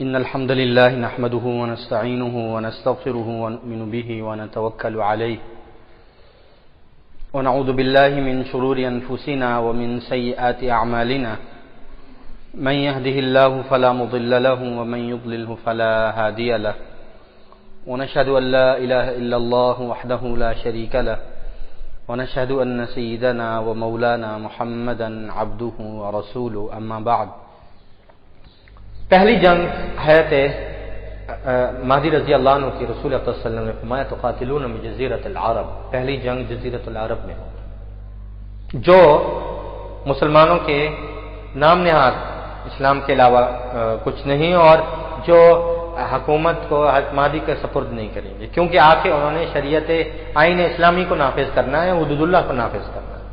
إن الحمد لله نحمده ونستعينه ونستغفره ونؤمن به ونتوكل عليه ونعوذ بالله من شرور أنفسنا ومن سيئات أعمالنا من يهده الله فلا مضل له ومن يضلله فلا هادي له ونشهد أن لا إله إلا الله وحده لا شريك له ونشهد أن سيدنا ومولانا محمدا عبده ورسوله أما بعد. پہلی جنگ حضرت مہدی رضی اللہ عنہ کی رسول اللہ صلی اللہ علیہ وسلم نے فرمایا تقاتلون من جزیرۃ العرب، پہلی جنگ جزیرۃ العرب میں ہو، جو مسلمانوں کے نام نہاد اسلام کے علاوہ کچھ نہیں اور جو حکومت کو حضرت مہدی کے سپرد نہیں کریں گے، کیونکہ آخر انہوں نے شریعت آئین اسلامی کو نافذ کرنا ہے، حدود اللہ کو نافذ کرنا ہے.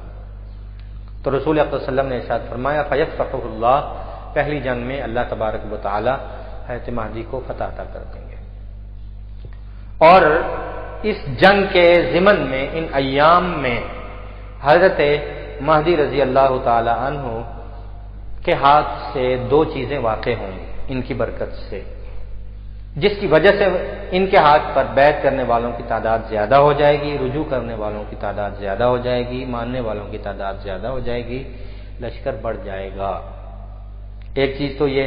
تو رسول اللہ صلی اللہ علیہ وسلم نے ارشاد فرمایا فیفتح اللہ، پہلی جنگ میں اللہ تبارک و تعالی حضرت مہدی کو فتح عطا کر دیں گے. اور اس جنگ کے ضمن میں ان ایام میں حضرت مہدی رضی اللہ تعالی عنہ کے ہاتھ سے دو چیزیں واقع ہوں گی ان کی برکت سے، جس کی وجہ سے ان کے ہاتھ پر بیعت کرنے والوں کی تعداد زیادہ ہو جائے گی، رجوع کرنے والوں کی تعداد زیادہ ہو جائے گی، ماننے والوں کی تعداد زیادہ ہو جائے گی، لشکر بڑھ جائے گا. ایک چیز تو یہ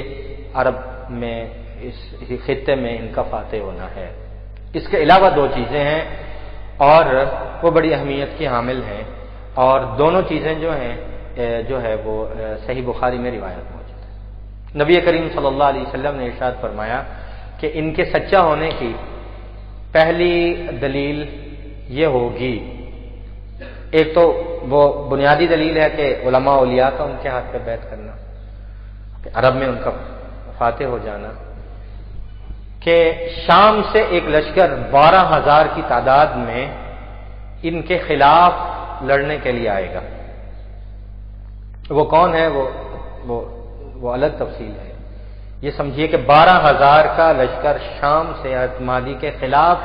عرب میں اس خطے میں ان کا فاتح ہونا ہے. اس کے علاوہ دو چیزیں ہیں اور وہ بڑی اہمیت کی حامل ہیں، اور دونوں چیزیں جو ہے وہ صحیح بخاری میں روایت موجود ہے. نبی کریم صلی اللہ علیہ وسلم نے ارشاد فرمایا کہ ان کے سچا ہونے کی پہلی دلیل یہ ہوگی، ایک تو وہ بنیادی دلیل ہے کہ علماء اولیاء کا ان کے ہاتھ پہ بیعت کرنا، عرب میں ان کا فاتح ہو جانا، کہ شام سے ایک لشکر 12,000 کی تعداد میں ان کے خلاف لڑنے کے لیے آئے گا. وہ کون ہے وہ الگ تفصیل ہے. یہ سمجھیے کہ 12,000 کا لشکر شام سے حضرت مہدی کے خلاف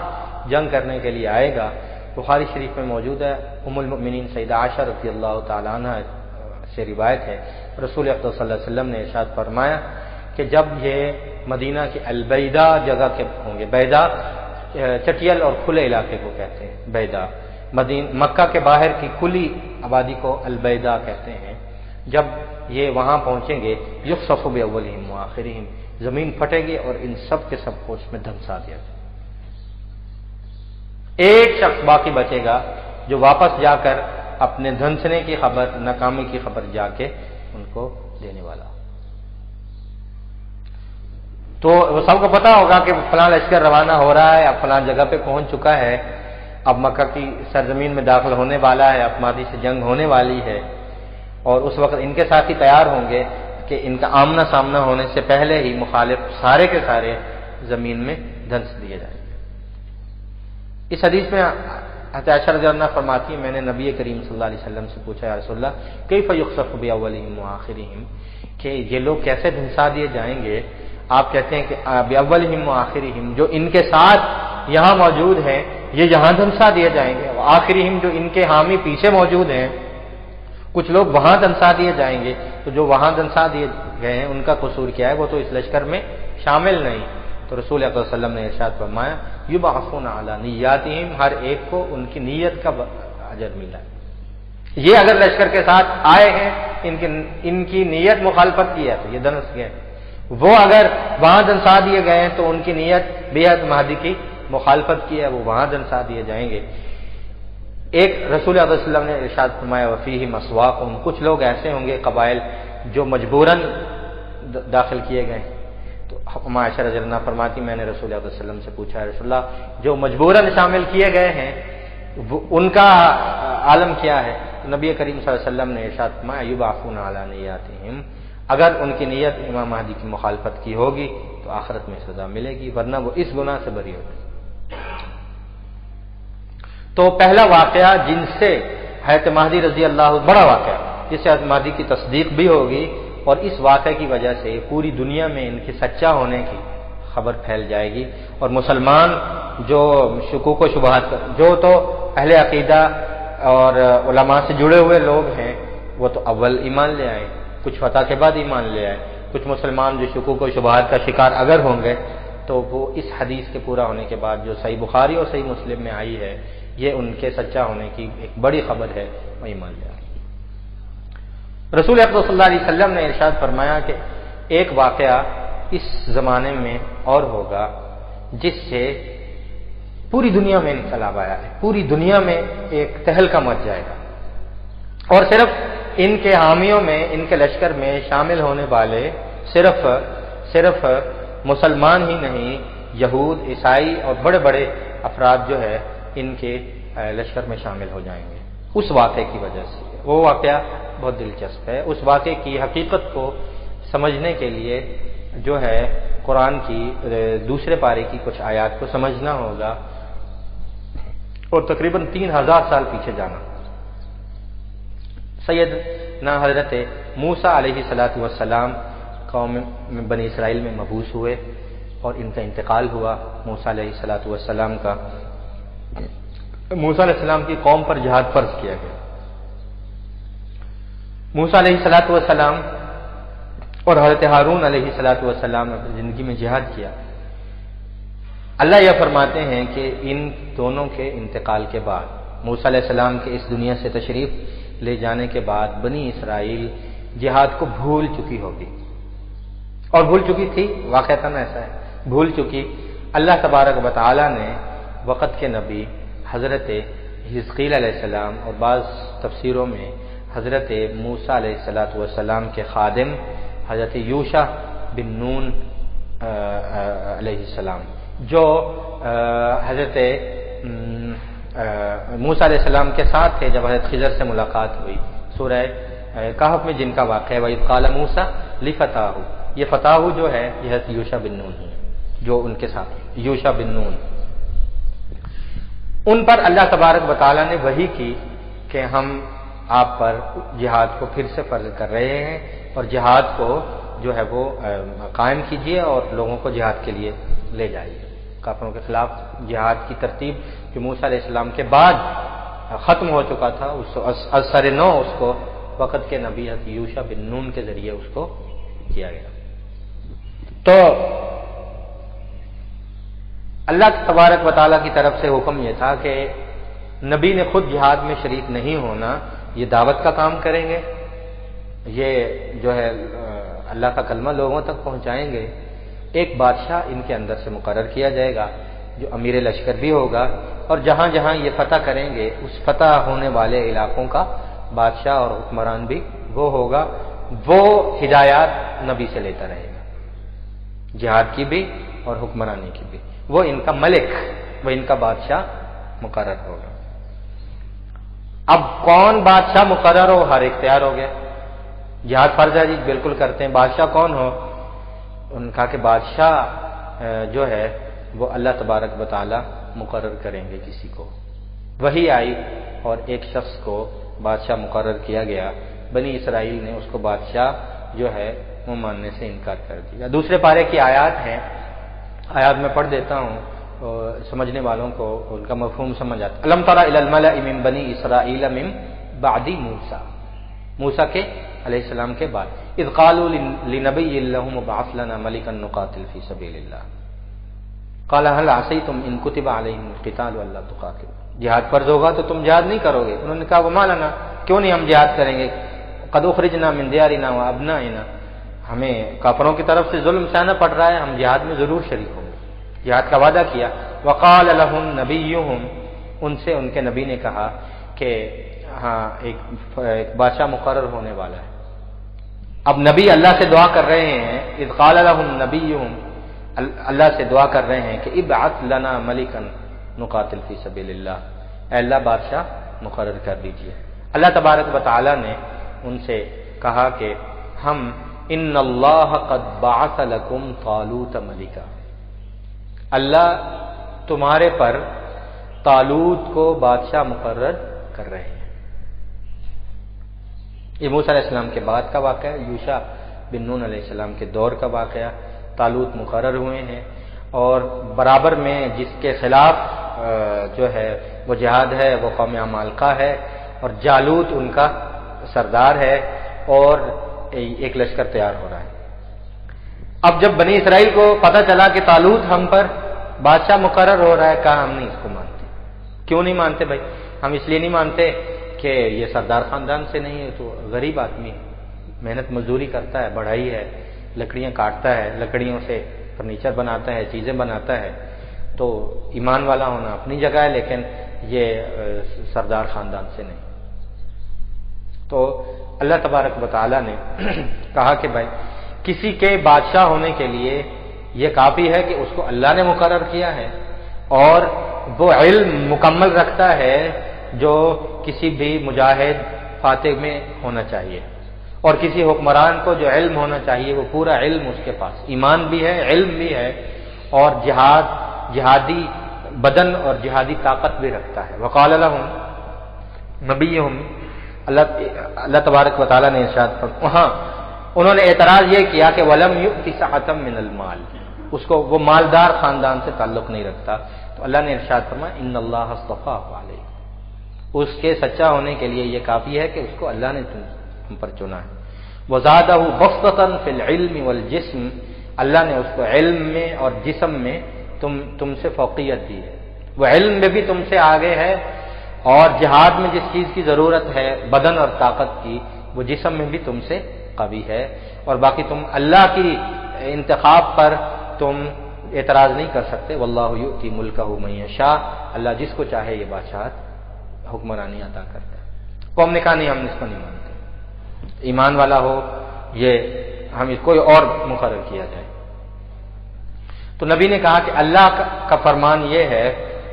جنگ کرنے کے لیے آئے گا. بخاری شریف میں موجود ہے، ام المؤمنین سیدہ عائشہ رضی اللہ تعالی عنہ سے روایت ہے، رسول اللہ صلی اللہ علیہ وسلم نے ارشاد فرمایا کہ جب یہ مدینہ کے البیدا جگہ کے ہوں گے، بیدا چٹیل اور کھلے علاقے کو کہتے ہیں، بیدا مکہ کے باہر کی کھلی آبادی کو البیدا کہتے ہیں. جب یہ وہاں پہنچیں گے یخسف باولہم وآخرہم، زمین پھٹے گی اور ان سب کے سب کو اس میں دھنسا دیا جائے. ایک شخص باقی بچے گا جو واپس جا کر اپنے دھنسنے کی خبر، ناکامی کی خبر جا کے ان کو دینے والا. تو وہ سب کو پتا ہوگا کہ فلاں لشکر روانہ ہو رہا ہے، اب فلاں جگہ پہ پہنچ چکا ہے، اب مکہ کی سرزمین میں داخل ہونے والا ہے، اب مہدی سے جنگ ہونے والی ہے. اور اس وقت ان کے ساتھی تیار ہوں گے کہ ان کا آمنا سامنا ہونے سے پہلے ہی مخالف سارے کے سارے زمین میں دھنس دیے جائیں گے. اس حدیث میں عائشہ رضی اللہ عنہا فرماتی ہیں میں نے نبی کریم صلی اللہ علیہ وسلم سے پوچھا یا رسول اللہ کیف یخسف باولہم وآخرہم، کہ یہ لوگ کیسے دھنسا دیے جائیں گے؟ آپ کہتے ہیں کہ باولہم وآخرہم، جو ان کے ساتھ یہاں موجود ہیں یہ یہاں دھنسا دیے جائیں گے، وآخرہم جو ان کے حامی پیچھے موجود ہیں کچھ لوگ وہاں دھنسا دیے جائیں گے. تو جو وہاں دھنسا دیے گئے ہیں ان کا قصور کیا ہے؟ وہ تو اس لشکر میں شامل نہیں. تو رسول اللہ صلی اللہ علیہ وسلم نے ارشاد فرمایا یبعثون علی نیاتہم، ہر ایک کو ان کی نیت کا اجر ملا ہے. یہ اگر لشکر کے ساتھ آئے ہیں ان کی نیت مخالفت کی ہے تو یہ دھنس گئے، وہ اگر وہاں دھنسا دیے گئے ہیں تو ان کی نیت بیعت مہدی کی مخالفت کی ہے، وہ وہاں دھنسا دیے جائیں گے. ایک رسول اللہ صلی اللہ علیہ وسلم نے ارشاد فرمایا وفیہم اسواقہم، کچھ لوگ ایسے ہوں گے قبائل جو مجبوراً داخل کیے گئے. تو عائشہ رضی اللہ عنہا فرماتی میں نے رسول اللہ صلی اللہ علیہ وسلم سے پوچھا رسول اللہ جو مجبوراً شامل کیے گئے ہیں ان کا عالم کیا ہے؟ تو نبی کریم صلی اللہ علیہ وسلم نے ارشاد فرمایا یبعثون علی نیاتہم، اگر ان کی نیت امام مہدی کی مخالفت کی ہوگی تو آخرت میں سزا ملے گی، ورنہ وہ اس گناہ سے بری ہوگی. تو پہلا واقعہ جن سے حضرت مہدی رضی اللہ، بڑا واقعہ جس سے حضرت مہدی کی تصدیق بھی ہوگی، اور اس واقعے کی وجہ سے پوری دنیا میں ان کے سچا ہونے کی خبر پھیل جائے گی، اور مسلمان جو شکوک و شبہات جو تو اہل عقیدہ اور علماء سے جڑے ہوئے لوگ ہیں وہ تو اول ایمان لے آئے، کچھ فتح کے بعد ایمان لے آئے، کچھ مسلمان جو شکوک و شبہات کا شکار اگر ہوں گے تو وہ اس حدیث کے پورا ہونے کے بعد جو صحیح بخاری اور صحیح مسلم میں آئی ہے، یہ ان کے سچا ہونے کی ایک بڑی خبر ہے، وہ ایمان لے آئے۔ رسول اکرم صلی اللہ علیہ وسلم نے ارشاد فرمایا کہ ایک واقعہ اس زمانے میں اور ہوگا جس سے پوری دنیا میں انقلاب آیا ہے، پوری دنیا میں ایک تہلکہ مچ جائے گا، اور صرف ان کے حامیوں میں، ان کے لشکر میں شامل ہونے والے صرف مسلمان ہی نہیں، یہود، عیسائی اور بڑے بڑے افراد جو ہے ان کے لشکر میں شامل ہو جائیں گے اس واقعے کی وجہ سے۔ وہ واقعہ بہت دلچسپ ہے۔ اس واقعے کی حقیقت کو سمجھنے کے لیے جو ہے قرآن کی دوسرے پارے کی کچھ آیات کو سمجھنا ہوگا اور تقریباً 3000 سال پیچھے جانا۔ سیدنا حضرت موسیٰ علیہ السلام قوم بنی اسرائیل میں مبعوث ہوئے اور ان کا انتقال ہوا موسیٰ علیہ السلام کا۔ موسیٰ علیہ السلام کی قوم پر جہاد فرض کیا گیا۔ موسیٰ علیہ السلام اور حضرت ہارون علیہ السلام نے اپنی زندگی میں جہاد کیا۔ اللہ یہ فرماتے ہیں کہ ان دونوں کے انتقال کے بعد، موسیٰ علیہ السلام کے اس دنیا سے تشریف لے جانے کے بعد، بنی اسرائیل جہاد کو بھول چکی ہوگی، اور بھول چکی تھی، واقعتاً ایسا ہے، بھول چکی۔ اللہ تبارک و تعالی نے وقت کے نبی حضرت حزقیل علیہ السلام اور بعض تفسیروں میں حضرت موسیٰ علیہ السلام کے خادم حضرت یوشع بن نون علیہ السلام، جو حضرت موسیٰ علیہ السلام کے ساتھ تھے جب حضرت خضر سے ملاقات ہوئی، سورہ کہف میں جن کا واقعہ ہے، وَإِذْ قَالَ مُوسَىٰ لِفَتَاهُ، یہ فتاح جو ہے یہ حضرت یوشع بن نون ہے جو ان کے ساتھ، یوشع بن نون، ان پر اللہ تبارک و تعالی نے وحی کی کہ ہم آپ پر جہاد کو پھر سے فرض کر رہے ہیں، اور جہاد کو جو ہے وہ قائم کیجیے اور لوگوں کو جہاد کے لیے لے جائیے۔ کافروں کے خلاف جہاد کی ترتیب جو موسیٰ علیہ السلام کے بعد ختم ہو چکا تھا، از سر نو اس کو وقت کے نبی حضرت یوشع بن نون کے ذریعے اس کو کیا گیا۔ تو اللہ تبارک و تعالیٰ کی طرف سے حکم یہ تھا کہ نبی نے خود جہاد میں شریک نہیں ہونا، یہ دعوت کا کام کریں گے، یہ جو ہے اللہ کا کلمہ لوگوں تک پہنچائیں گے۔ ایک بادشاہ ان کے اندر سے مقرر کیا جائے گا جو امیر لشکر بھی ہوگا، اور جہاں جہاں یہ فتح کریں گے اس فتح ہونے والے علاقوں کا بادشاہ اور حکمران بھی وہ ہوگا، وہ ہدایات نبی سے لیتا رہے گا، جہاد کی بھی اور حکمرانی کی بھی۔ وہ ان کا ملک، وہ ان کا بادشاہ مقرر ہوگا۔ اب کون بادشاہ مقرر ہو، ہر اختیار ہو گیا۔ جہاد فرض ہے جی، بالکل کرتے ہیں، بادشاہ کون ہو؟ ان کا کہ بادشاہ جو ہے وہ اللہ تبارک و تعالی مقرر کریں گے کسی کو۔ وہی آئی اور ایک شخص کو بادشاہ مقرر کیا گیا، بنی اسرائیل نے اس کو بادشاہ جو ہے وہ ماننے سے انکار کر دیا۔ دوسرے پارے کی آیات ہیں، آیات میں پڑھ دیتا ہوں، سمجھنے والوں کو ان کا مفہوم سمجھ آتا ہے۔ الم تر الی الملأ من بنی اسرائیل من بعد موسیٰ، موسیٰ کے علیہ السلام کے بعد، اذ قالوا لنبی لهم ابعث لنا ملکا نقاتل فی سبیل اللہ قال هل عصیتم ان کتب علیکم القتال الا تقاتلوا، جہاد فرض ہوگا تو تم جہاد نہیں کرو گے؟ انہوں نے کہا وما لنا، کیوں نہیں ہم جہاد کریں گے؟ قد اخرجنا من دیارنا وابنائنا، ہمیں کافروں کی طرف سے ظلم سہنا پڑ رہا ہے، ہم جہاد میں ضرور شریک ہوں گے، جہاد کا وعدہ کیا۔ وقال لهم نبیهم، ان سے ان کے نبی نے کہا کہ ہاں ایک بادشاہ مقرر ہونے والا ہے۔ اب نبی اللہ سے دعا کر رہے ہیں، اذ قال لهم نبیهم، اللہ سے دعا کر رہے ہیں کہ ابعث لنا ملکا نقاتل فی سبیل اللہ، اے اللہ بادشاہ مقرر کر دیجئے۔ اللہ تبارک و تعالی نے ان سے کہا کہ ہم ان اللہ قد بعث لکم طالوت ملکا، اللہ تمہارے پر طالوت کو بادشاہ مقرر کر رہے ہیں۔ یہ موسیٰ علیہ السلام کے بعد کا واقعہ، یوشع بن نون علیہ السلام کے دور کا واقعہ، طالوت مقرر ہوئے ہیں، اور برابر میں جس کے خلاف جو ہے وہ جہاد ہے وہ قوم عمالقہ ہے، اور جالوت ان کا سردار ہے، اور ایک لشکر تیار ہو رہا ہے۔ اب جب بنی اسرائیل کو پتہ چلا کہ طالوت ہم پر بادشاہ مقرر ہو رہا ہے، کہا ہم نہیں اس کو مانتے۔ کیوں نہیں مانتے بھائی؟ ہم اس لیے نہیں مانتے کہ یہ سردار خاندان سے نہیں ہے، تو غریب آدمی محنت مزدوری کرتا ہے، بڑھائی ہے، لکڑیاں کاٹتا ہے، لکڑیوں سے فرنیچر بناتا ہے، چیزیں بناتا ہے، تو ایمان والا ہونا اپنی جگہ ہے، لیکن یہ سردار خاندان سے نہیں۔ تو اللہ تبارک و تعالیٰ نے کہا کہ بھائی کسی کے بادشاہ ہونے کے لیے یہ کافی ہے کہ اس کو اللہ نے مقرر کیا ہے، اور وہ علم مکمل رکھتا ہے جو کسی بھی مجاہد فاتح میں ہونا چاہیے، اور کسی حکمران کو جو علم ہونا چاہیے وہ پورا علم اس کے پاس، ایمان بھی ہے، علم بھی ہے، اور جہادی بدن اور جہادی طاقت بھی رکھتا ہے۔ وقال لهم نبیہم، اللہ تبارک و تعالیٰ نے ارشاد فرمایا، وہاں انہوں نے اعتراض یہ کیا کہ ولم یؤتی سعۃ من المال، اس کو وہ مالدار خاندان سے تعلق نہیں رکھتا، تو اللہ نے ارشاد فرمایا ان اللہ اصطفاہ علیہ، اس کے سچا ہونے کے لیے یہ کافی ہے کہ اس کو اللہ نے تم پر چنا ہے۔ وزادہ بسطۃ فی العلم والجسم، اللہ نے اس کو علم میں اور جسم میں تم سے فوقیت دی ہے، وہ علم میں بھی تم سے آگے ہے، اور جہاد میں جس چیز کی ضرورت ہے بدن اور طاقت کی، وہ جسم میں بھی تم سے قوی ہے، اور باقی تم اللہ کی انتخاب پر تم اعتراض نہیں کر سکتے۔ واللہ یؤتی ملکہ من یشاء، اللہ جس کو چاہے یہ بادشاہت حکمرانی عطا کرتا ہے۔ قوم نے کہا نہیں، ہم اس کو نہیں مانتے، ایمان والا ہو یہ ہم اس کو اور مقرر کیا جائے۔ تو نبی نے کہا کہ اللہ کا فرمان یہ ہے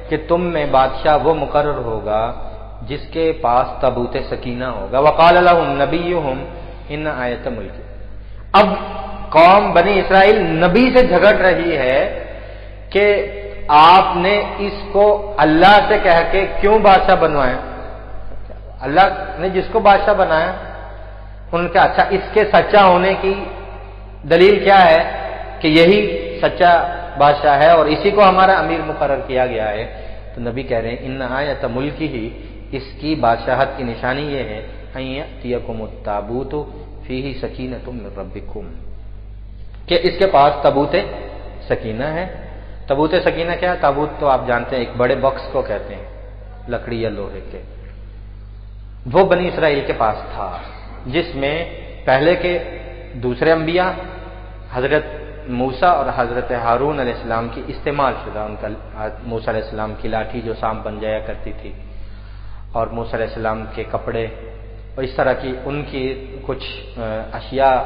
کہ تم میں بادشاہ وہ مقرر ہوگا جس کے پاس تابوت سکینہ ہوگا۔ وقال لهم نبیہم ان آیت ملک، اب قوم بنی اسرائیل نبی سے جھگڑ رہی ہے کہ آپ نے اس کو اللہ سے کہہ کے کیوں بادشاہ بنوایا؟ اللہ نے جس کو بادشاہ بنایا، انہوں نے کہا اچھا اس کے سچا ہونے کی دلیل کیا ہے کہ یہی سچا بادشاہ ہے اور اسی کو ہمارا امیر مقرر کیا گیا ہے؟ تو نبی کہہ رہے ہیں ان آیت ملک ہی، اس کی بادشاہت کی نشانی یہ ہے ان یأتیکم التابوت فیہ سکینۃ من ربکم، کہ اس کے پاس تابوت سکینہ ہے۔ تابوت سکینہ کیا ہے؟ تابوت تو آپ جانتے ہیں ایک بڑے باکس کو کہتے ہیں، لکڑی یا لوہے کے، وہ بنی اسرائیل کے پاس تھا، جس میں پہلے کے دوسرے انبیاء حضرت موسیٰ اور حضرت ہارون علیہ السلام کی استعمال شدہ، ان کا موسیٰ علیہ السلام کی لاٹھی جو سانپ بن جایا کرتی تھی، اور موسیٰ علیہ السلام کے کپڑے، اور اس طرح کی ان کی کچھ اشیاء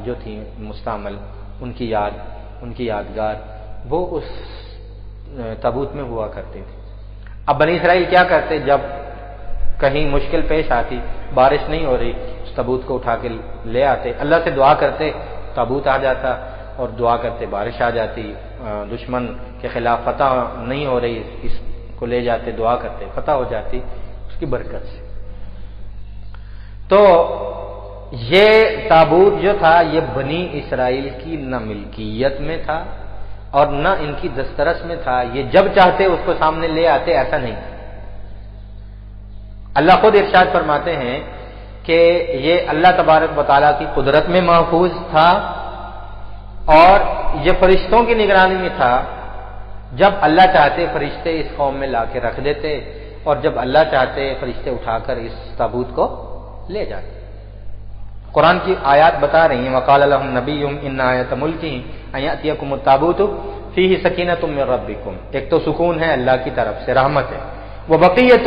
جو تھیں مستعمل، ان کی یادگار وہ اس تابوت میں ہوا کرتی تھی۔ اب بنی اسرائیل کیا کرتے؟ جب کہیں مشکل پیش آتی، بارش نہیں ہو رہی، اس تابوت کو اٹھا کے لے آتے، اللہ سے دعا کرتے، تابوت آ جاتا، اور دعا کرتے بارش آ جاتی، دشمن کے خلاف فتح نہیں ہو رہی، اس کو لے جاتے، دعا کرتے، فتح ہو جاتی اس کی برکت سے۔ تو یہ تابوت جو تھا یہ بنی اسرائیل کی نہ ملکیت میں تھا اور نہ ان کی دسترس میں تھا، یہ جب چاہتے اس کو سامنے لے آتے، ایسا نہیں۔ اللہ خود ارشاد فرماتے ہیں کہ یہ اللہ تبارک و تعالیٰ کی قدرت میں محفوظ تھا، اور یہ فرشتوں کی نگرانی میں تھا، جب اللہ چاہتے فرشتے اس قوم میں لا کے رکھ دیتے، اور جب اللہ چاہتے فرشتے اٹھا کر اس تابوت کو لے جاتے۔ قرآن کی آیات بتا رہی ہیں وقال لهم نبیہم ان آیت ملکہ ان یأتیکم التابوت فیہ سکینۃ من ربکم، ایک تو سکون ہے اللہ کی طرف سے، رحمت ہے، وبقیۃ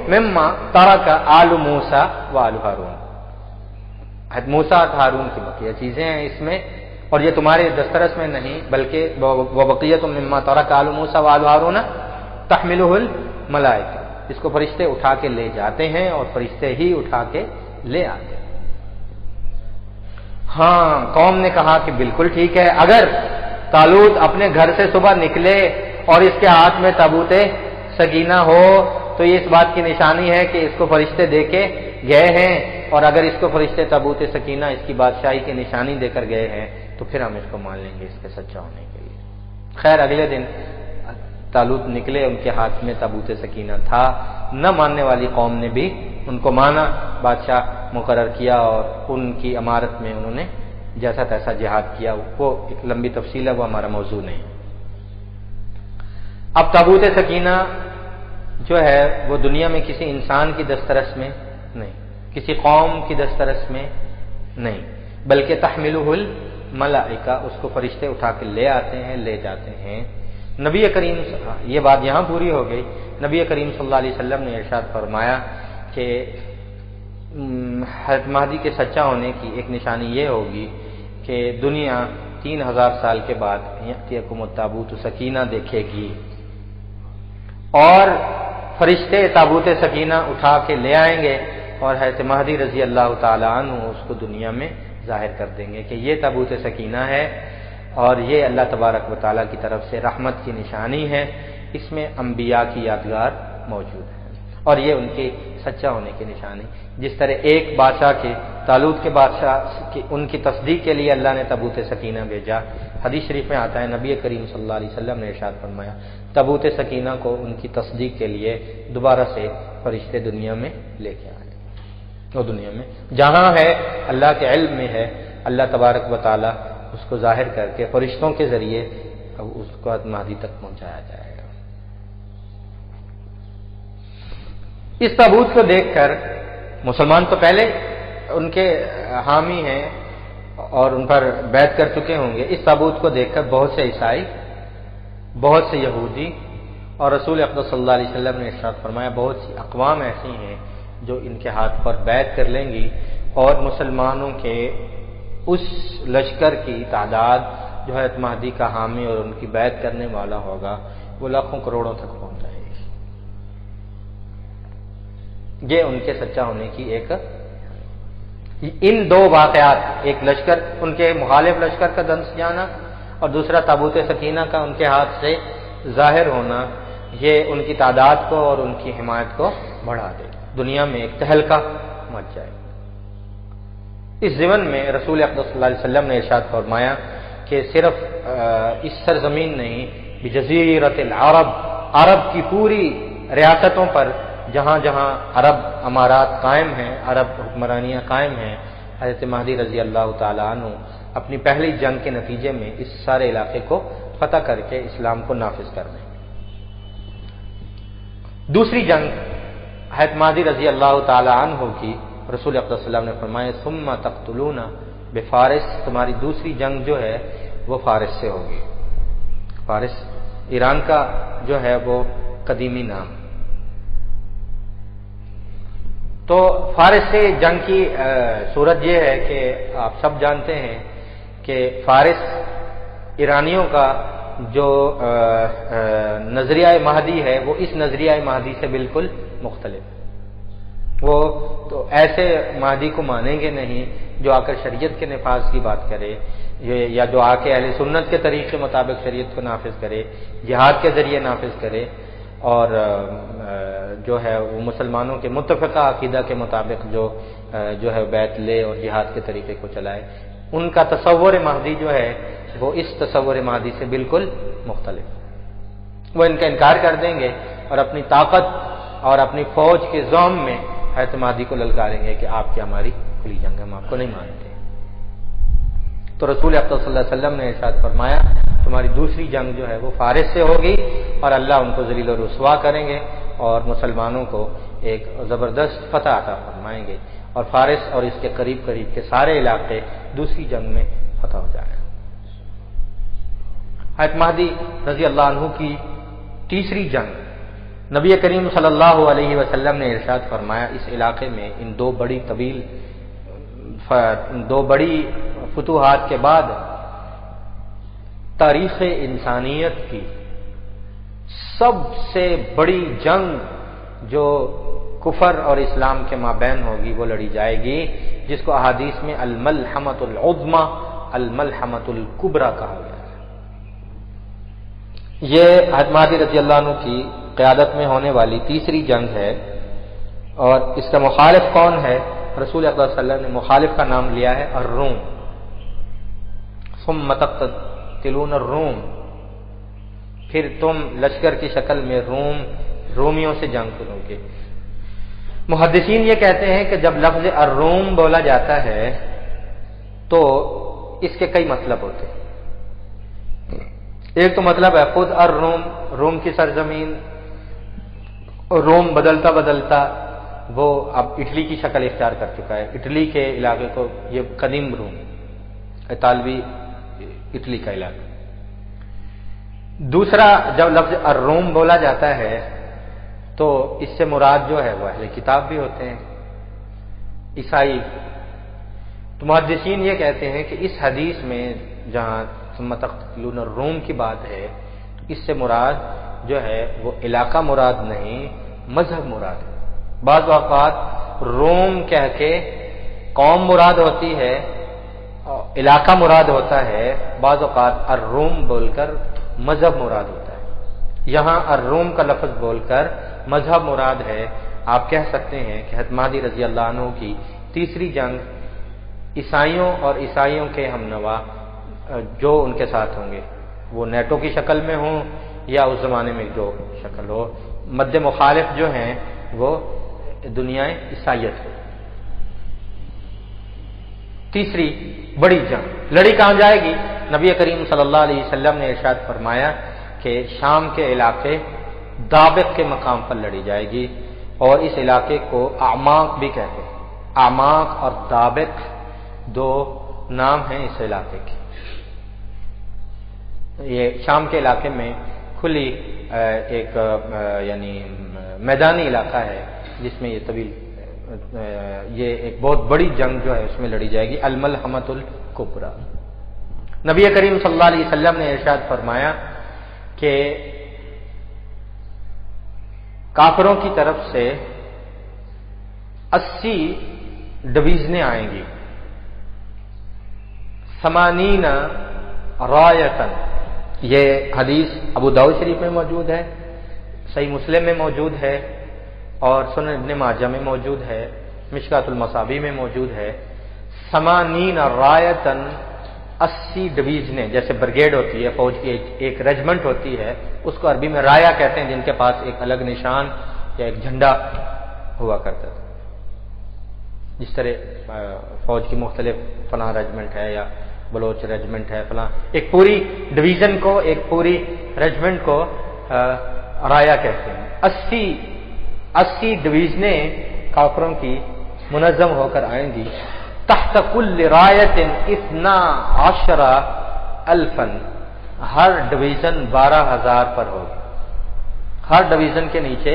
مما ترک آل موسیٰ وآل ہارون، موسیٰ اور ہارون کی بقیہ چیزیں ہیں اس میں، اور یہ تمہارے دسترس میں نہیں، بلکہ وبقیۃ مما ترک آل موسیٰ وآل ہارون تحملہ الملائکہ، اس کو فرشتے اٹھا کے لے جاتے ہیں اور فرشتے ہی اٹھا کے لے آتے ہیں۔ ہاں قوم نے کہا کہ بالکل ٹھیک ہے، اگر طالوت اپنے گھر سے صبح نکلے اور اس کے ہاتھ میں تابوت سکینہ ہو تو یہ اس بات کی نشانی ہے کہ اس کو فرشتے دے کے گئے ہیں، اور اگر اس کو فرشتے تابوت سکینہ اس کی بادشاہی کی نشانی دے کر گئے ہیں تو پھر ہم اس کو مان لیں گے اس کے سچا ہونے کے لیے۔ خیر اگلے دن طالوت نکلے، ان کے ہاتھ میں تابوت سکینہ تھا، نہ ماننے والی قوم نے بھی ان کو مانا، بادشاہ مقرر کیا اور ان کی امارت میں انہوں نے جیسا تیسا جہاد کیا، وہ ایک لمبی تفصیل ہے، وہ ہمارا موضوع نہیں۔ اب تابوت سکینہ جو ہے وہ دنیا میں کسی انسان کی دسترس میں نہیں، کسی قوم کی دسترس میں نہیں، بلکہ تحملہ الملائکہ، اس کو فرشتے اٹھا کے لے آتے ہیں، لے جاتے ہیں۔ نبی کریم، یہ بات یہاں پوری ہو گئی، نبی کریم صلی اللہ علیہ وسلم نے ارشاد فرمایا کہ حضرت مہدی کے سچا ہونے کی ایک نشانی یہ ہوگی کہ دنیا 3000 سال کے بعد یأتیکم التابوت سکینہ دیکھے گی، اور فرشتے تابوت سکینہ اٹھا کے لے آئیں گے، اور حضرت مہدی رضی اللہ تعالیٰ عنہ اس کو دنیا میں ظاہر کر دیں گے کہ یہ تابوت سکینہ ہے، اور یہ اللہ تبارک و تعالیٰ کی طرف سے رحمت کی نشانی ہے، اس میں انبیاء کی یادگار موجود ہے، اور یہ ان کے سچا ہونے کی نشانی۔ جس طرح ایک بادشاہ کے، طالوت کے بادشاہ کی، ان کی تصدیق کے لیے اللہ نے تابوت سکینہ بھیجا۔ حدیث شریف میں آتا ہے نبی کریم صلی اللہ علیہ وسلم نے ارشاد فرمایا تابوت سکینہ کو ان کی تصدیق کے لیے دوبارہ سے فرشتے دنیا میں لے کے آئے، وہ دنیا میں جہاں ہے اللہ کے علم میں ہے، اللہ تبارک و تعالی اس کو ظاہر کر کے فرشتوں کے ذریعے اس کو مہدی تک پہنچایا جائے گا۔ اس تابوت کو دیکھ کر مسلمان تو پہلے ان کے حامی ہیں اور ان پر بیعت کر چکے ہوں گے، اس تابوت کو دیکھ کر بہت سے عیسائی، بہت سے یہودی، اور رسول اقدس صلی اللہ علیہ وسلم نے ارشاد فرمایا بہت سی اقوام ایسی ہیں جو ان کے ہاتھ پر بیعت کر لیں گی، اور مسلمانوں کے اس لشکر کی تعداد جو حضرت مہدی کا حامی اور ان کی بیعت کرنے والا ہوگا وہ لاکھوں کروڑوں تک پہنچ جائے گی۔ یہ ان کے سچا ہونے کی ایک، ان دو واقعات، ایک لشکر، ان کے مخالف لشکر کا دنس جانا، اور دوسرا تابوت سکینہ کا ان کے ہاتھ سے ظاہر ہونا، یہ ان کی تعداد کو اور ان کی حمایت کو بڑھا دے، دنیا میں ایک تہلکہ مچ جائے۔ اس ضمن میں رسول اقدس صلی اللہ علیہ وسلم نے ارشاد فرمایا کہ صرف اس سرزمین نہیں، بجزیرۃ العرب، عرب کی پوری ریاستوں پر جہاں جہاں عرب امارات قائم ہیں، عرب حکمرانیاں قائم ہیں، حضرت مہدی رضی اللہ تعالیٰ عنہ اپنی پہلی جنگ کے نتیجے میں اس سارے علاقے کو فتح کر کے اسلام کو نافذ کر دیں۔ دوسری جنگ حضرت مہدی رضی اللہ تعالیٰ عنہ کی، رسول اقدس صلی اللہ علیہ وسلم نے فرمایا ثم تقتلون بفارس، تمہاری دوسری جنگ جو ہے وہ فارس سے ہوگی۔ فارس ایران کا جو ہے وہ قدیمی نام۔ تو فارس سے جنگ کی صورت یہ ہے کہ آپ سب جانتے ہیں کہ فارس ایرانیوں کا جو نظریہ مہدی ہے وہ اس نظریہ مہدی سے بالکل مختلف ہے۔ وہ تو ایسے مہدی کو مانیں گے نہیں جو آ کر شریعت کے نفاذ کی بات کرے، یا جو آ کے اہل سنت کے طریقے کے مطابق شریعت کو نافذ کرے، جہاد کے ذریعے نافذ کرے، اور جو ہے وہ مسلمانوں کے متفقہ عقیدہ کے مطابق جو ہے بیعت لے اور جہاد کے طریقے کو چلائے۔ ان کا تصور مہدی جو ہے وہ اس تصور مہدی سے بالکل مختلف، وہ ان کا انکار کر دیں گے اور اپنی طاقت اور اپنی فوج کے زوم میں حضرت مہدی کو للکاریں گے کہ آپ کی ہماری کھلی جنگ، ہم آپ کو نہیں مانتے۔ تو رسول اقدس صلی اللہ علیہ وسلم نے ارشاد فرمایا تمہاری دوسری جنگ جو ہے وہ فارس سے ہوگی، اور اللہ ان کو ذلیل و رسوا کریں گے اور مسلمانوں کو ایک زبردست فتح عطا فرمائیں گے، اور فارس اور اس کے قریب قریب کے سارے علاقے دوسری جنگ میں فتح ہو جائیں گے۔ حضرت مہدی رضی اللہ عنہ کی تیسری جنگ، نبی کریم صلی اللہ علیہ وسلم نے ارشاد فرمایا اس علاقے میں ان دو بڑی فتوحات کے بعد تاریخ انسانیت کی سب سے بڑی جنگ جو کفر اور اسلام کے مابین ہوگی وہ لڑی جائے گی، جس کو احادیث میں الملحمۃ العظمی، الملحمۃ الکبریٰ کہا گیا ہے۔ یہ حضرت مہدی رضی اللہ عنہ کی قیادت میں ہونے والی تیسری جنگ ہے، اور اس کا مخالف کون ہے؟ رسول اقدس صلی اللہ علیہ وسلم نے مخالف کا نام لیا ہے الروم۔ ثم تقتلون الروم، پھر تم لشکر کی شکل میں رومیوں سے جنگ کرو گے۔ محدثین یہ کہتے ہیں کہ جب لفظ الروم بولا جاتا ہے تو اس کے کئی مطلب ہوتے ہیں۔ ایک تو مطلب ہے خود الروم، روم کی سرزمین، روم بدلتا بدلتا وہ اب اٹلی کی شکل اختیار کر چکا ہے، اٹلی کے علاقے کو یہ قدیم روم، اطالوی اٹلی کا علاقہ۔ دوسرا، جب لفظ الروم بولا جاتا ہے تو اس سے مراد جو ہے وہ اہل کتاب بھی ہوتے ہیں، عیسائی۔ تو محدثین یہ کہتے ہیں کہ اس حدیث میں جہاں ثم تقتلون الروم کی بات ہے، تو اس سے مراد جو ہے وہ علاقہ مراد نہیں، مذہب مراد ہے۔ بعض اوقات روم کہہ کے قوم مراد ہوتی ہے، علاقہ مراد ہوتا ہے، بعض اوقات الروم بول کر مذہب مراد ہوتا ہے۔ یہاں الروم کا لفظ بول کر مذہب مراد ہے۔ آپ کہہ سکتے ہیں کہ حضرت مہدی رضی اللہ عنہ کی تیسری جنگ عیسائیوں اور عیسائیوں کے ہمنوا جو ان کے ساتھ ہوں گے، وہ نیٹو کی شکل میں ہوں یا اس زمانے میں جو شکل ہو، مد مخالف جو ہیں وہ دنیا عیسائیت ہو۔ تیسری بڑی جنگ لڑی کہاں جائے گی؟ نبی کریم صلی اللہ علیہ وسلم نے ارشاد فرمایا کہ شام کے علاقے دابق کے مقام پر لڑی جائے گی، اور اس علاقے کو اعماق بھی کہتے ہیں۔ اعماق اور دابق دو نام ہیں اس علاقے کے۔ یہ شام کے علاقے میں کھلی ایک یعنی میدانی علاقہ ہے جس میں یہ طویل یہ ایک بہت بڑی جنگ جو ہے اس میں لڑی جائے گی، الملحمۃ الکبریٰ۔ نبی کریم صلی اللہ علیہ وسلم نے ارشاد فرمایا کہ کافروں کی طرف سے 80 ڈویژنیں آئیں گی، 80 رایتن۔ یہ حدیث ابو داؤد شریف میں موجود ہے، صحیح مسلم میں موجود ہے، اور سنن ابن ماجہ میں موجود ہے، مشکات المصابیح میں موجود ہے۔ 80 رایتن، 80 ڈویژنیں، جیسے بریگیڈ ہوتی ہے، فوج کی ایک ریجمنٹ ہوتی ہے، اس کو عربی میں رایا کہتے ہیں، جن کے پاس ایک الگ نشان یا ایک جھنڈا ہوا کرتا تھا۔ جس طرح فوج کی مختلف فلاں ریجمنٹ ہے یا بلوچ ریجمنٹ ہے فلاں، ایک پوری ڈویژن کو، ایک پوری ریجمنٹ کو رایا کہتے ہیں۔ 80 ڈویژنیں کافروں کی منظم ہو کر آئیں گی۔ تحت کل رایت 12,000 ہر ڈویژن 12,000 پر ہوگی، ہر ڈویژن کے نیچے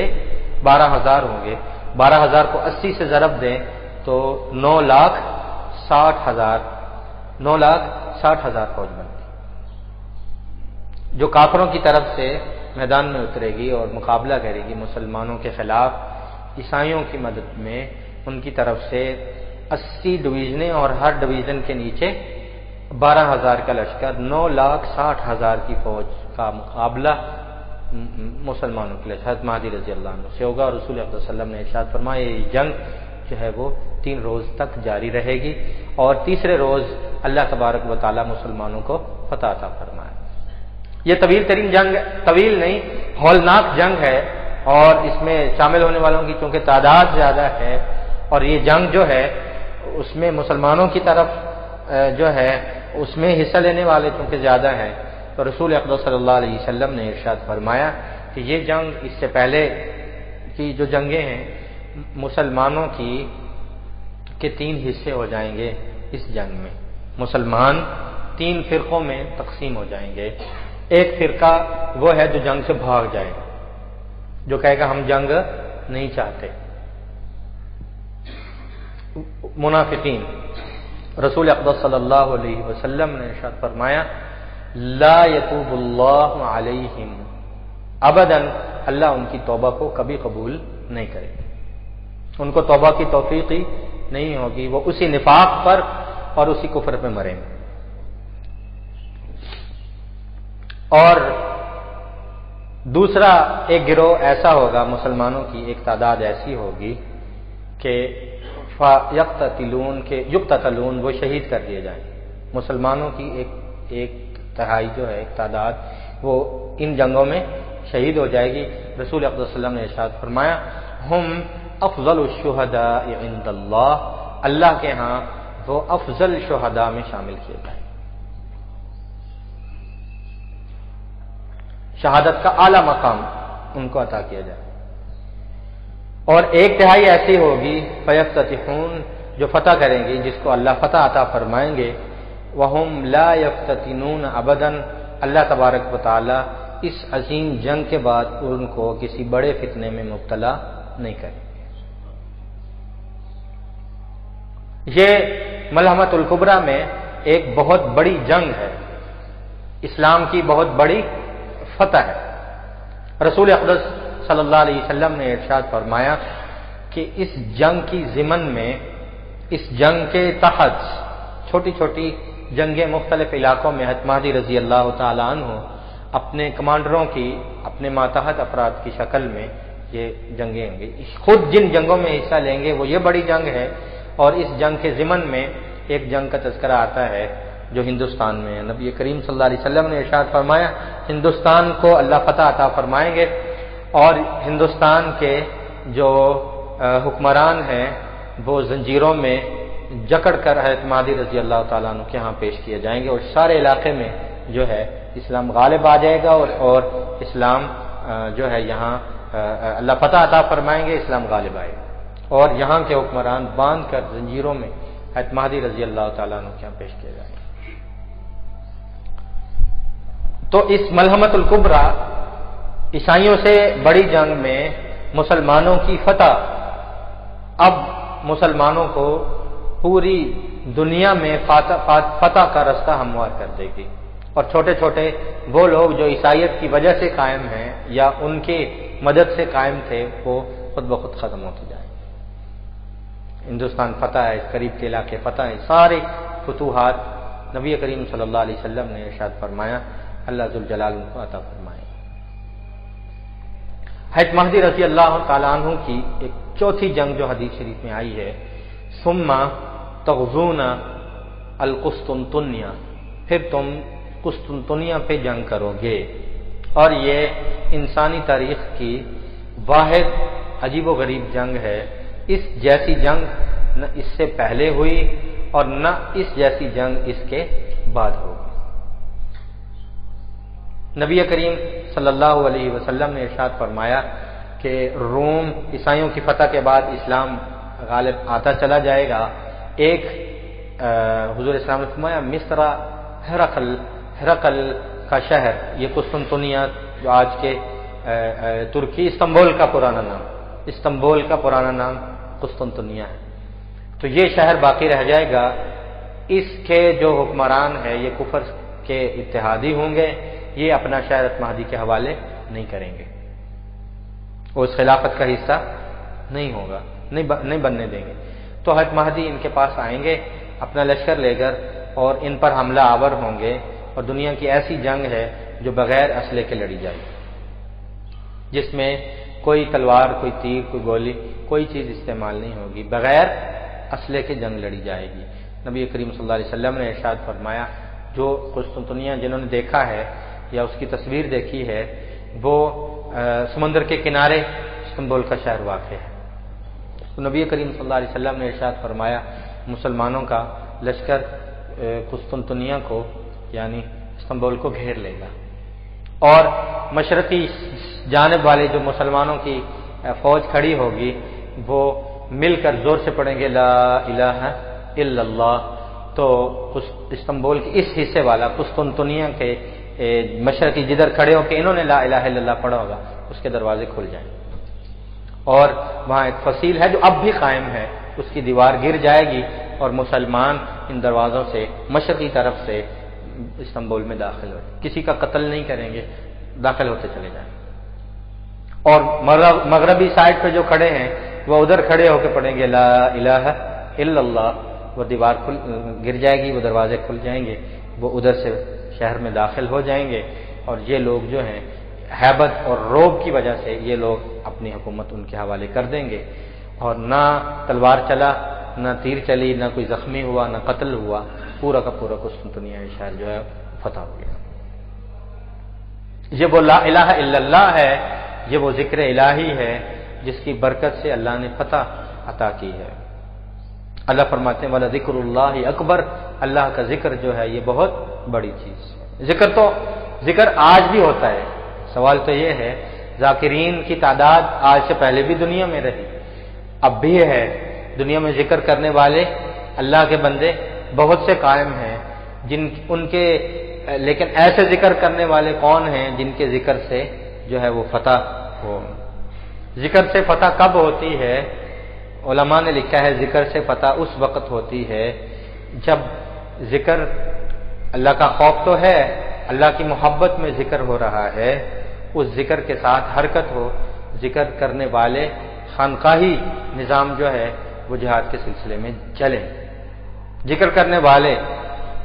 12,000 ہوں گے۔ 12,000 کو 80 سے ضرب دیں تو 9,60,000 فوج بنتی، جو کافروں کی طرف سے میدان میں اترے گی اور مقابلہ کرے گی مسلمانوں کے خلاف عیسائیوں کی مدد میں۔ ان کی طرف سے 80 ڈویژنیں اور ہر ڈویژن کے نیچے 12,000 کا لشکر، 9,60,000 کی فوج کا مقابلہ مسلمانوں کے لیے حضرت مہدی رضی اللہ عنہ سے ہوگا۔ اور رسول اللہ صلی اللہ علیہ وسلم نے ارشاد فرمایا یہ جنگ جو ہے وہ 3 روز تک جاری رہے گی، اور تیسرے روز اللہ تبارک و تعالی مسلمانوں کو فتح عطا فرمائے۔ یہ طویل ترین جنگ، طویل نہیں ہولناک جنگ ہے، اور اس میں شامل ہونے والوں کی چونکہ تعداد زیادہ ہے، اور یہ جنگ جو ہے اس میں مسلمانوں کی طرف جو ہے اس میں حصہ لینے والے چونکہ زیادہ ہیں، تو رسول اقدس صلی اللہ علیہ وسلم نے ارشاد فرمایا کہ یہ جنگ اس سے پہلے کی جو جنگیں ہیں مسلمانوں کی کے 3 حصے ہو جائیں گے۔ اس جنگ میں مسلمان 3 فرقوں میں تقسیم ہو جائیں گے۔ ایک فرقہ وہ ہے جو جنگ سے بھاگ جائے، جو کہے گا ہم جنگ نہیں چاہتے، منافقین۔ رسول اقدس صلی اللہ علیہ وسلم نے ارشاد فرمایا لا یتوب اللہ علیہم ابدا، اللہ ان کی توبہ کو کبھی قبول نہیں کرے گا، ان کو توبہ کی توفیق ہی نہیں ہوگی، وہ اسی نفاق پر اور اسی کفر پہ مریں گے۔ اور دوسرا ایک گروہ ایسا ہوگا، مسلمانوں کی ایک تعداد ایسی ہوگی کہ یقتتلون وہ شہید کر دیے جائیں، مسلمانوں کی ایک تہائی جو ہے، ایک تعداد وہ ان جنگوں میں شہید ہو جائے گی۔ رسول اقدس صلی اللہ علیہ وسلم نے ارشاد فرمایا ہم افضل الشہداء عند اللہ، اللہ کے ہاں وہ افضل شہداء میں شامل کیے جائیں۔ شہادت کا اعلیٰ مقام ان کو عطا کیا جائے. اور 1/3 ایسی ہوگی فیفتتحون جو فتح کریں گی، جس کو اللہ فتح عطا فرمائیں گے. وہم لا یفتتنون ابدا، اللہ تبارک و تعالی اس عظیم جنگ کے بعد ان کو کسی بڑے فتنے میں مبتلا نہیں کریں گے. یہ ملحمۃ الکبریٰ میں ایک بہت بڑی جنگ ہے، اسلام کی بہت بڑی فتح ہے. رسول اقدس صلی اللہ علیہ وسلم نے ارشاد فرمایا کہ اس جنگ کی ضمن میں، اس جنگ کے تحت چھوٹی چھوٹی جنگیں مختلف علاقوں میں حضرت مہدی رضی اللہ تعالی عنہ اپنے کمانڈروں کی، اپنے ماتحت افراد کی شکل میں یہ جنگیں ہوں گی. خود جن جنگوں میں حصہ لیں گے وہ یہ بڑی جنگ ہے. اور اس جنگ کے ضمن میں ایک جنگ کا تذکرہ آتا ہے جو ہندوستان میں ہے. نبی کریم صلی اللہ علیہ وسلم نے ارشاد فرمایا ہندوستان کو اللہ فتح عطا فرمائیں گے اور ہندوستان کے جو حکمران ہیں وہ زنجیروں میں جکڑ کر حضرت مہدی رضی اللہ تعالیٰ عنہ کے ہاں پیش کیے جائیں گے اور سارے علاقے میں جو ہے اسلام غالب آ جائے گا اور اسلام جو ہے یہاں اللہ فتح عطا فرمائیں گے، اسلام غالب آئے گا اور یہاں کے حکمران باندھ کر زنجیروں میں حضرت مہدی رضی اللہ تعالیٰ عنہ کے ہاں پیش کیے جائیں گے. تو اس ملحمۃ الکبریٰ عیسائیوں سے بڑی جنگ میں مسلمانوں کی فتح اب مسلمانوں کو پوری دنیا میں فتح کا رستہ ہموار کر دے گی. اور چھوٹے چھوٹے وہ لوگ جو عیسائیت کی وجہ سے قائم ہیں یا ان کی مدد سے قائم تھے وہ خود بخود ختم ہوتے جائیں گے. ہندوستان فتح ہے، قریب کے علاقے فتح ہے، سارے فتوحات نبی کریم صلی اللہ علیہ وسلم نے ارشاد فرمایا اللہ ذوالجلال ان کو عطا فرمائے. حضرت مہدی رضی اللہ تعالیٰ عنہ کی ایک چوتھی جنگ جو حدیث شریف میں آئی ہے، ثم تغزون القسطنطنیہ، پھر تم قسطنطنیہ پہ جنگ کرو گے. اور یہ انسانی تاریخ کی واحد عجیب و غریب جنگ ہے. اس جیسی جنگ نہ اس سے پہلے ہوئی اور نہ اس جیسی جنگ اس کے بعد ہوگی. نبی کریم صلی اللہ علیہ وسلم نے ارشاد فرمایا کہ روم عیسائیوں کی فتح کے بعد اسلام غالب آتا چلا جائے گا. ایک حضور اسلام نے فرمایا مصر ہرقل کا شہر، یہ قسطنطنیہ جو آج کے ترکی استنبول کا پرانا نام قسطنطنیہ ہے، تو یہ شہر باقی رہ جائے گا. اس کے جو حکمران ہیں یہ کفر کے اتحادی ہوں گے، یہ اپنا شہر مہدی کے حوالے نہیں کریں گے، وہ اس خلافت کا حصہ نہیں ہوگا، نہیں بننے دیں گے. تو حضرت مہدی ان کے پاس آئیں گے اپنا لشکر لے کر اور ان پر حملہ آور ہوں گے. اور دنیا کی ایسی جنگ ہے جو بغیر اسلحے کے لڑی جائے گی، جس میں کوئی تلوار، کوئی تیر، کوئی گولی، کوئی چیز استعمال نہیں ہوگی، بغیر اسلحے کے جنگ لڑی جائے گی. نبی کریم صلی اللہ علیہ وسلم نے ارشاد فرمایا جو قسطنطنیہ جنہوں نے دیکھا ہے یا اس کی تصویر دیکھی ہے وہ سمندر کے کنارے استنبول کا شہر واقع ہے. تو نبی کریم صلی اللہ علیہ وسلم نے ارشاد فرمایا مسلمانوں کا لشکر قسطنطنیہ کو یعنی استنبول کو گھیر لے گا اور مشرقی جانب والے جو مسلمانوں کی فوج کھڑی ہوگی وہ مل کر زور سے پڑھیں گے لا الہ الا اللہ. تو استنبول کے اس حصے والا قسطنطنیہ کے مشرقی جدھر کھڑے ہو کے انہوں نے لا الہ الا اللہ پڑھا ہوگا اس کے دروازے کھل جائیں اور وہاں ایک فصیل ہے جو اب بھی قائم ہے، اس کی دیوار گر جائے گی اور مسلمان ان دروازوں سے مشرقی طرف سے استنبول میں داخل ہو، کسی کا قتل نہیں کریں گے، داخل ہوتے چلے جائیں. اور مغربی سائڈ پہ جو کھڑے ہیں وہ ادھر کھڑے ہو کے پڑھیں گے لا الہ الا اللہ، وہ دیوار گر جائے گی، وہ دروازے کھل جائیں گے، وہ ادھر سے شہر میں داخل ہو جائیں گے. اور یہ لوگ جو ہیں ہیبت اور روب کی وجہ سے یہ لوگ اپنی حکومت ان کے حوالے کر دیں گے اور نہ تلوار چلا، نہ تیر چلی، نہ کوئی زخمی ہوا، نہ قتل ہوا، پورا کا پورا قسطنطنیہ شہر جو ہے فتح ہو گیا. یہ وہ لا الہ الا اللہ ہے، یہ وہ ذکر الہی ہے جس کی برکت سے اللہ نے فتح عطا کی ہے. اللہ فرماتے ہیں وَلَذِكْرُ اللَّهِ اکبر، اللہ کا ذکر جو ہے یہ بہت بڑی چیز ہے. ذکر آج بھی ہوتا ہے سوال تو یہ ہے ذاکرین کی تعداد آج سے پہلے بھی دنیا میں رہی، اب بھی ہے، دنیا میں ذکر کرنے والے اللہ کے بندے بہت سے قائم ہیں لیکن ایسے ذکر کرنے والے کون ہیں جن کے ذکر سے جو ہے وہ فتح ہو۔ ذکر سے فتح کب ہوتی ہے؟ علماء نے لکھا ہے ذکر سے فتح اس وقت ہوتی ہے جب ذکر، اللہ کا خوف تو ہے، اللہ کی محبت میں ذکر ہو رہا ہے، اس ذکر کے ساتھ حرکت ہو، ذکر کرنے والے خانقاہی نظام جو ہے وہ جہاد کے سلسلے میں چلیں، ذکر کرنے والے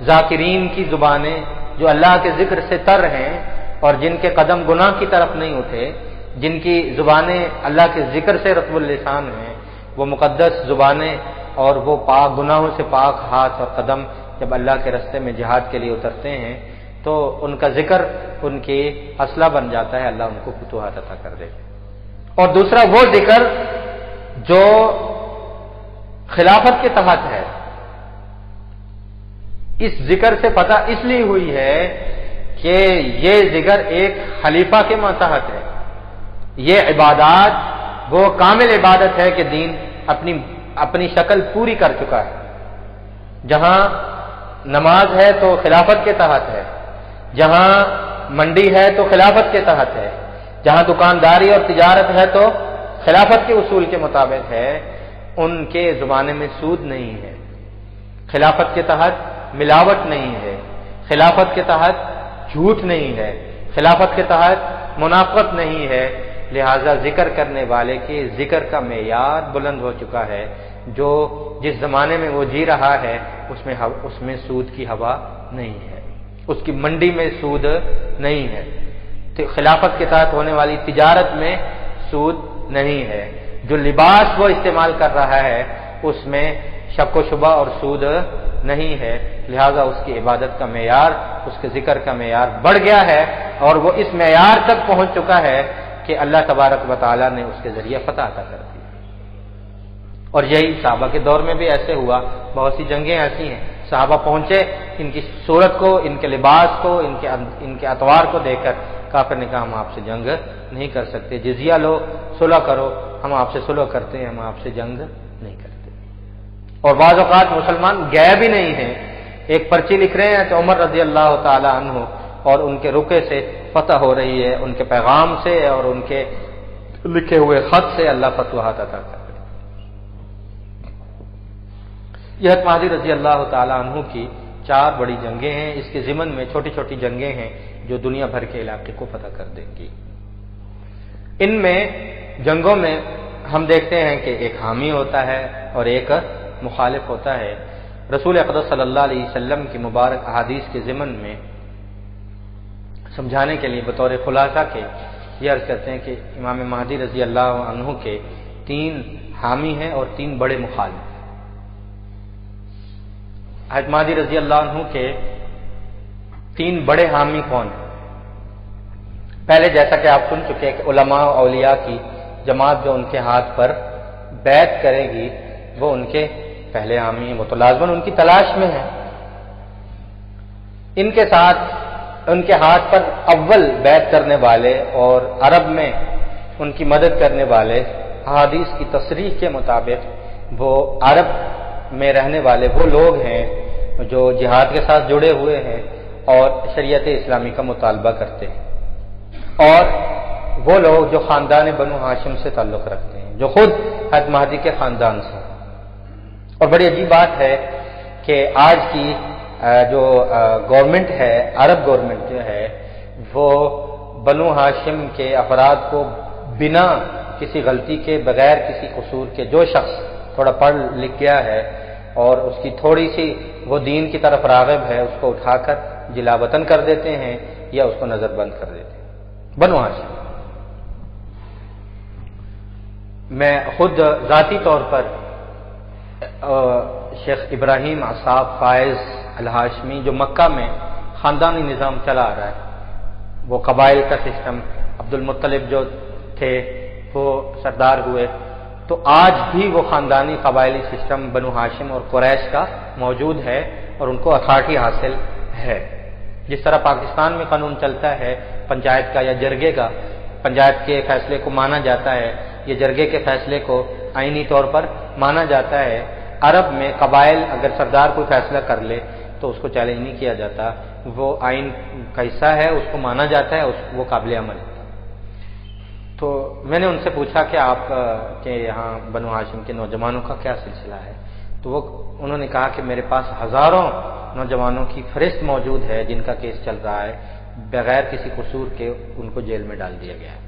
ذاکرین کی زبانیں جو اللہ کے ذکر سے تر ہیں اور جن کے قدم گناہ کی طرف نہیں اٹھے، جن کی زبانیں اللہ کے ذکر سے رطب اللسان ہیں، وہ مقدس زبانیں اور وہ پاک گناہوں سے پاک ہاتھ اور قدم جب اللہ کے راستے میں جہاد کے لیے اترتے ہیں تو ان کا ذکر ان کی اسلحہ بن جاتا ہے، اللہ ان کو فتوحات عطا کر دے۔ اور دوسرا وہ ذکر جو خلافت کے تحت ہے، اس ذکر سے فتح اس لیے ہوئی ہے کہ یہ ذکر ایک خلیفہ کے ماتحت ہے، یہ عبادات وہ کامل عبادت ہے کہ دین اپنی شکل پوری کر چکا ہے۔ جہاں نماز ہے تو خلافت کے تحت ہے، جہاں منڈی ہے تو خلافت کے تحت ہے، جہاں دکانداری اور تجارت ہے تو خلافت کے اصول کے مطابق ہے، ان کے زمانے میں سود نہیں ہے، خلافت کے تحت ملاوٹ نہیں ہے، خلافت کے تحت جھوٹ نہیں ہے، خلافت کے تحت منافقت نہیں ہے، لہذا ذکر کرنے والے کے ذکر کا معیار بلند ہو چکا ہے، جو جس زمانے میں وہ جی رہا ہے اس میں سود کی ہوا نہیں ہے، اس کی منڈی میں سود نہیں ہے، خلافت کے تحت ہونے والی تجارت میں سود نہیں ہے، جو لباس وہ استعمال کر رہا ہے اس میں شک و شبہ اور سود نہیں ہے، لہذا اس کی عبادت کا معیار، اس کے ذکر کا معیار بڑھ گیا ہے اور وہ اس معیار تک پہنچ چکا ہے کہ اللہ تبارک و تعالیٰ نے اس کے ذریعے فتح عطا کر دی۔ اور یہی صحابہ کے دور میں بھی ایسے ہوا، بہت سی جنگیں ایسی ہیں، صحابہ پہنچے، ان کی صورت کو، ان کے لباس کو، ان کے اطوار کو دیکھ کر کافر نے کہا ہم آپ سے جنگ نہیں کر سکتے، جزیہ لو، صلح کرو، ہم آپ سے صلح کرتے ہیں، ہم آپ سے جنگ نہیں کرتے۔ اور بعض اوقات مسلمان گئے بھی نہیں ہیں، ایک پرچی لکھ رہے ہیں تو عمر رضی اللہ تعالی عنہ اور ان کے رکے سے فتح ہو رہی ہے، ان کے پیغام سے اور ان کے لکھے ہوئے خط سے اللہ فتوحات عطا کر رہے ہیں۔ یہ حضرت مہدی رضی اللہ تعالی عنہ کی 4 بڑی جنگیں ہیں، اس کے ضمن میں چھوٹی چھوٹی جنگیں ہیں جو دنیا بھر کے علاقے کو فتح کر دیں گی۔ ان میں جنگوں میں ہم دیکھتے ہیں کہ ایک حامی ہوتا ہے اور ایک مخالف ہوتا ہے۔ رسول اقدس صلی اللہ علیہ وسلم کی مبارک احادیث کے ضمن میں سمجھانے کے لیے بطور خلاصہ کے یہ عرض کرتے ہیں کہ امام مہدی رضی اللہ عنہ کے 3 حامی ہیں اور 3 بڑے مخالف۔ حضرت مہدی رضی اللہ عنہ کے 3 بڑے حامی کون ہیں؟ پہلے جیسا کہ آپ سن چکے کہ علماء و اولیاء کی جماعت جو ان کے ہاتھ پر بیعت کرے گی وہ ان کے پہلے حامی ہیں، وہ تو لازماً ان کی تلاش میں ہے۔ ان کے ساتھ ان کے ہاتھ پر اول بیعت کرنے والے اور عرب میں ان کی مدد کرنے والے احادیث کی تصریح کے مطابق وہ عرب میں رہنے والے وہ لوگ ہیں جو جہاد کے ساتھ جڑے ہوئے ہیں اور شریعت اسلامی کا مطالبہ کرتے ہیں، اور وہ لوگ جو خاندان بنو ہاشم سے تعلق رکھتے ہیں، جو خود حضرت مہدی کے خاندان سے۔ اور بڑی عجیب بات ہے کہ آج کی جو گورنمنٹ ہے، عرب گورنمنٹ جو ہے، وہ بنو ہاشم کے افراد کو بنا کسی غلطی کے، بغیر کسی قصور کے، جو شخص تھوڑا پڑھ لکھ گیا ہے اور اس کی تھوڑی سی وہ دین کی طرف راغب ہے، اس کو اٹھا کر جلا وطن کر دیتے ہیں یا اس کو نظر بند کر دیتے ہیں۔ بنو ہاشم، میں خود ذاتی طور پر شیخ ابراہیم اصحاب فائز الہاشمی جو مکہ میں خاندانی نظام چلا آ رہا ہے، وہ قبائل کا سسٹم، عبد المطلب جو تھے وہ سردار ہوئے، تو آج بھی وہ خاندانی قبائلی سسٹم بنو ہاشم اور قریش کا موجود ہے اور ان کو اتھارٹی حاصل ہے۔ جس طرح پاکستان میں قانون چلتا ہے پنچایت کا یا جرگے کا، پنچایت کے فیصلے کو مانا جاتا ہے یا جرگے کے فیصلے کو آئینی طور پر مانا جاتا ہے، عرب میں قبائل اگر سردار کوئی فیصلہ کر لے تو اس کو چیلنج نہیں کیا جاتا، وہ آئین کا حصہ ہے، اس کو مانا جاتا ہے، وہ قابل عمل ہے۔ تو میں نے ان سے پوچھا کہ آپ کے یہاں بنو ہاشم کے نوجوانوں کا کیا سلسلہ ہے، تو انہوں نے کہا کہ میرے پاس ہزاروں نوجوانوں کی فہرست موجود ہے جن کا کیس چل رہا ہے، بغیر کسی قصور کے ان کو جیل میں ڈال دیا گیا ہے،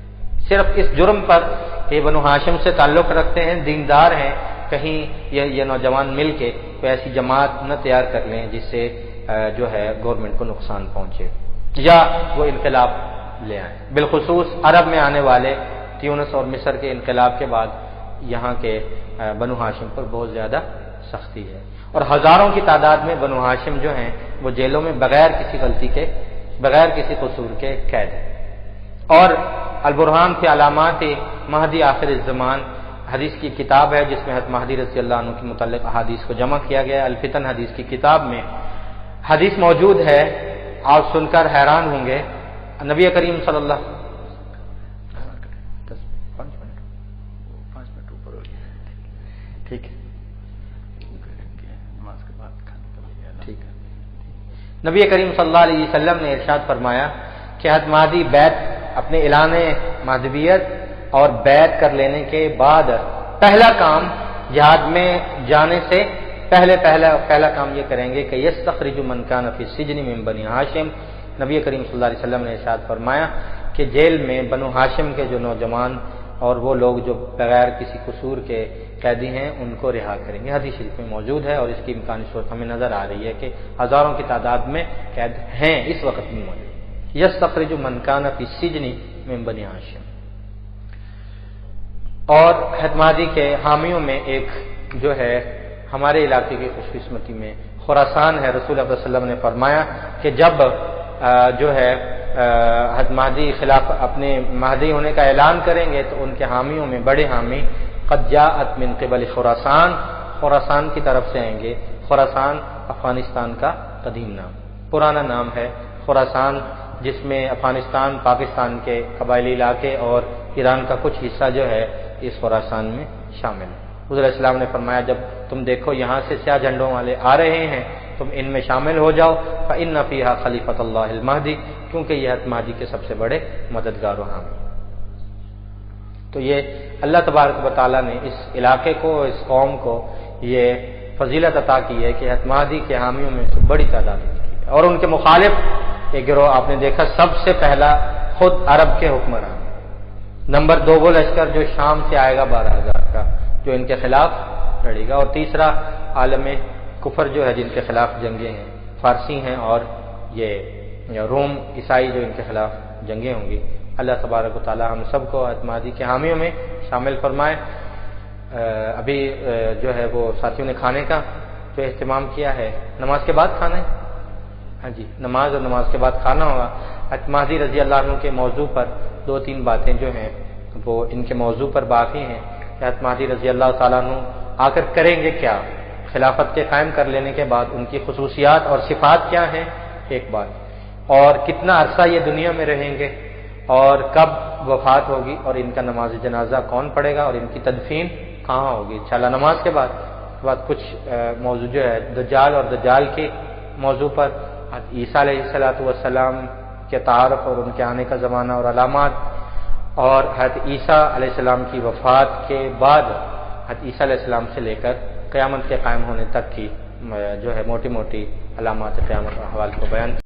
صرف اس جرم پر کہ بنو ہاشم سے تعلق رکھتے ہیں، دیندار ہیں، کہیں یہ نوجوان مل کے کوئی ایسی جماعت نہ تیار کر لیں جس سے جو ہے گورنمنٹ کو نقصان پہنچے یا وہ انقلاب لے آئیں۔ بالخصوص عرب میں آنے والے تیونس اور مصر کے انقلاب کے بعد یہاں کے بنو ہاشم پر بہت زیادہ سختی ہے، اور ہزاروں کی تعداد میں بنو ہاشم جو ہیں وہ جیلوں میں بغیر کسی غلطی کے، بغیر کسی قصور کے قید ہیں۔ اور البرہان فی علامات مہدی آخر الزمان حدیث کی کتاب ہے جس میں حضرت مہدی رضی اللہ عنہ کے متعلق احادیث کو جمع کیا گیا ہے۔ الفتن حدیث کی کتاب میں حدیث موجود ہے، آپ سن کر حیران ہوں گے، نبی کریم صلی اللہ ٹھیک ہے نبی کریم صلی اللہ علیہ وسلم نے ارشاد فرمایا کہ حضرت مہدی بیعت اپنے اعلان مہدویت اور بیعت کر لینے کے بعد پہلا کام جہاد میں جانے سے پہلا کام یہ کریں گے کہ یستخرج من کان فی السجن من بنی ہاشم۔ نبی کریم صلی اللہ علیہ وسلم نے ارشاد فرمایا کہ جیل میں بنو ہاشم کے جو نوجوان اور وہ لوگ جو بغیر کسی قصور کے قیدی ہیں ان کو رہا کریں گے۔ حدیث شریف میں موجود ہے اور اس کی امکانی صورت ہمیں نظر آ رہی ہے کہ ہزاروں کی تعداد میں قید ہیں اس وقت بھی موجود۔ یستخرج من کان فی السجن من بنی ہاشم۔ اور حضرت مہدی کے حامیوں میں ایک جو ہے ہمارے علاقے کی خوش قسمتی میں خراسان ہے۔ رسول اللہ صلی اللہ علیہ وسلم نے فرمایا کہ جب جو ہے حضرت مہدی خلاف اپنے مہدی ہونے کا اعلان کریں گے تو ان کے حامیوں میں بڑے حامی قد جاءت من قبل خراسان کی طرف سے آئیں گے۔ خراسان افغانستان کا قدیم نام، پرانا نام ہے خراسان، جس میں افغانستان، پاکستان کے قبائلی علاقے اور ایران کا کچھ حصہ جو ہے اس خراسان میں شامل ہے۔ حضور علیہ السلام نے فرمایا جب تم دیکھو یہاں سے سیاہ جھنڈوں والے آ رہے ہیں تم ان میں شامل ہو جاؤ، فإن فیہا خلیفۃ اللہ المہدی، کیونکہ یہ حضرت مہدی کے سب سے بڑے مددگار و حامی۔ تو یہ اللہ تبارک و تعالیٰ نے اس علاقے کو، اس قوم کو یہ فضیلت عطا کی ہے کہ حضرت مہدی کے حامیوں میں سے بڑی تعداد کی ہے، اور ان کے مخالف یہ گروہ آپ نے دیکھا سب سے پہلا خود عرب کے حکمران، نمبر 2 وہ لشکر جو شام سے آئے گا 12,000 کا، جو ان کے خلاف لڑے گا، اور تیسرا عالم کفر جو ہے جن کے خلاف جنگیں ہیں، فارسی ہیں اور یہ روم عیسائی جو ان کے خلاف جنگیں ہوں گی۔ اللہ تبارک و تعالی ہم سب کو حضرت مہدی کے حامیوں میں شامل فرمائے۔ ابھی جو ہے وہ ساتھیوں نے کھانے کا جو اہتمام کیا ہے، نماز کے بعد کھانا ہے، ہاں جی نماز اور نماز کے بعد کھانا ہوگا۔ حضرت مہدی رضی اللہ عنہ کے موضوع پر 2-3 باتیں جو ہیں وہ ان کے موضوع پر باقی ہیں۔ حضرت مہدی رضی اللہ تعالیٰ عنہ آ کر کریں گے کیا، خلافت کے قائم کر لینے کے بعد ان کی خصوصیات اور صفات کیا ہیں ایک بات، اور کتنا عرصہ یہ دنیا میں رہیں گے، اور کب وفات ہوگی، اور ان کا نماز جنازہ کون پڑھے گا، اور ان کی تدفین کہاں ہوگی انشاءاللہ نماز کے بعد۔ کچھ موضوع جو ہے دجال اور دجال کے موضوع پر، عیسیٰ علیہ السلام کے تعارف اور ان کے آنے کا زمانہ اور علامات، اور حضرت عیسیٰ علیہ السلام کی وفات کے بعد حضرت عیسیٰ علیہ السلام سے لے کر قیامت کے قائم ہونے تک کی جو ہے موٹی موٹی علامات قیامت و احوال کو بیان